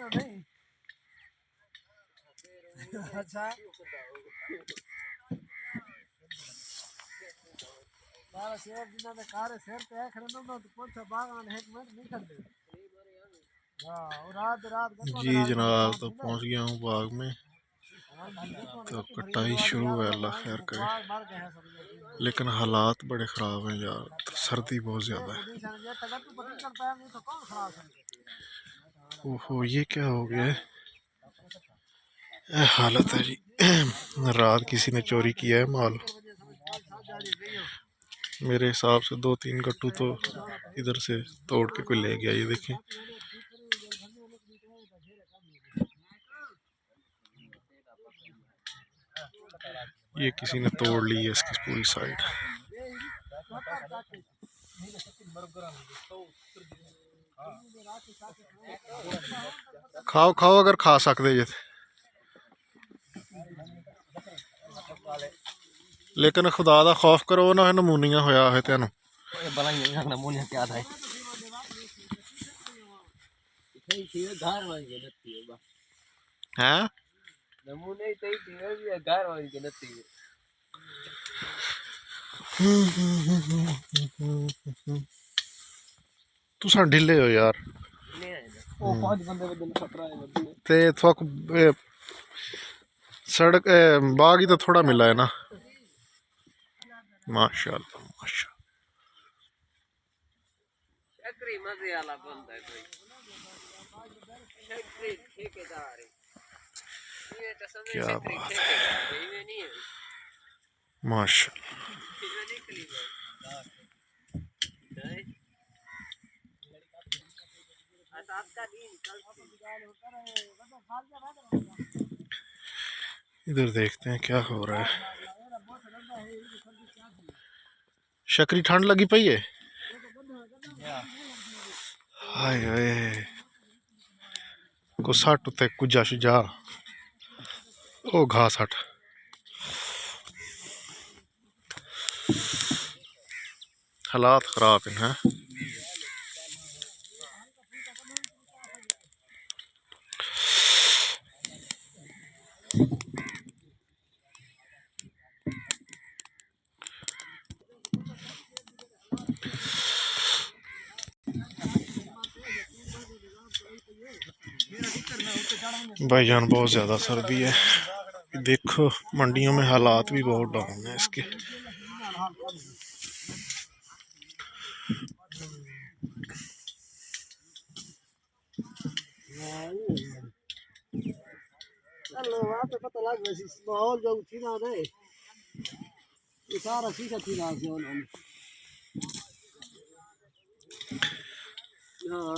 अच्छा सारा सेब जिन्ना दे कारे सिर ते है खड़े ना तो पुछ बागान एक मिनट नहीं करदे। हां और रात रात जी जनाब, तो पहुंच गया हूँ बाग में। तो कटाई शुरू है, अल्लाह खैर करे, लेकिन हालात बड़े ख़राब हैं यार, तो सर्दी बहुत ज़्यादा है। ओहो ये क्या हो गया है, हालत है जी। रात किसी ने चोरी किया है माल। मेरे हिसाब से 2-3 गट्टू तो इधर से तोड़ के कोई ले गया। ये देखें, ये किसी ने तोड़ ली है इसकी पूरी साइड। खाओ खाओ अगर खा सकते जे, लेकिन खुदा दा खौफ करो ना, नमूनिया होया है तेन है। तुसा ढिले हो यार। ते सड़क बाग ही तो थोड़ा मिला है ना। माशाअल्लाह माशाअल्लाह, क्या बात है, माशाअल्लाह। इधर देखते हैं क्या हो रहा है। शकरी ठंड लगी पई है। हाय हाय को सट उत्ते कुजा शुजा ओ घास हट। हालात खराब हैं। भाईजान बहुत ज़्यादा सर्दी है। देखो मंडियों में हालात भी बहुत डाउन है इसके। चलो वहां पे पता लग गया माहौल जो थी ना दे ये सारा शीशा थी ना से उन्होंने। हां